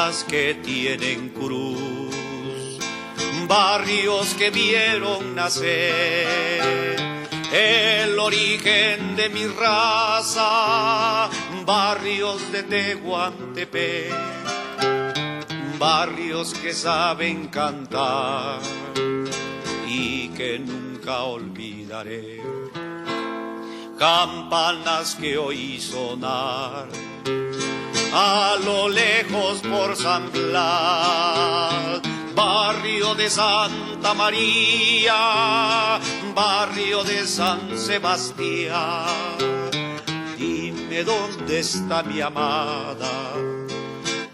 campanas que tienen cruz, barrios que vieron nacer el origen de mi raza, barrios de Tehuantepec, barrios que saben cantar y que nunca olvidaré. Campanas que oí sonar a lo lejos por San Blas, barrio de Santa María, barrio de San Sebastián. Dime dónde está mi amada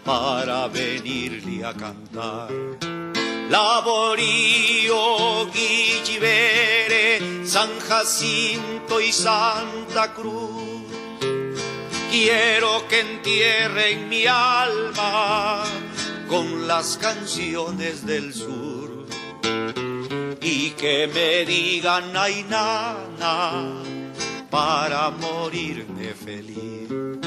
para venirle a cantar. Laborío, Guillivere, San Jacinto y Santa Cruz. Quiero que entierren mi alma con las canciones del sur y que me digan ay nana para morirme feliz.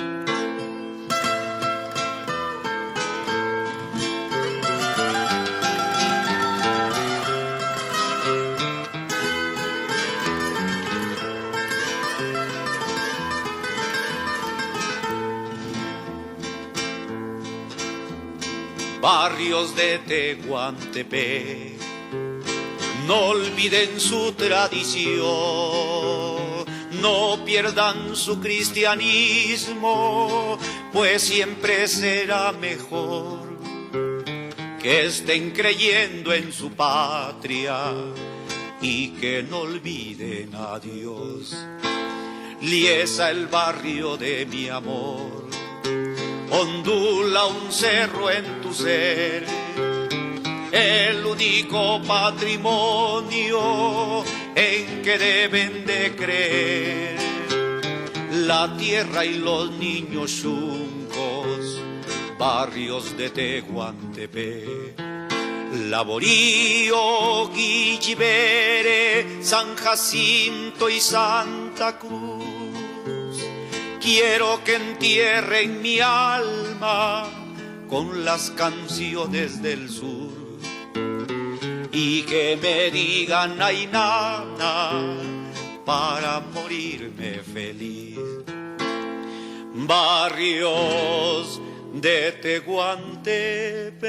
Barrios de Tehuantepec, no olviden su tradición, no pierdan su cristianismo, pues siempre será mejor que estén creyendo en su patria y que no olviden a Dios. Liesa, el barrio de mi amor, ondula un cerro en tu ser, el único patrimonio en que deben de creer la tierra y los niños chuncos, barrios de Tehuantepec. Laborío, Guillivere, San Jacinto y Santa Cruz. Quiero que entierren mi alma con las canciones del sur y que me digan ay nana para morirme feliz. Barrios de Tehuantepec,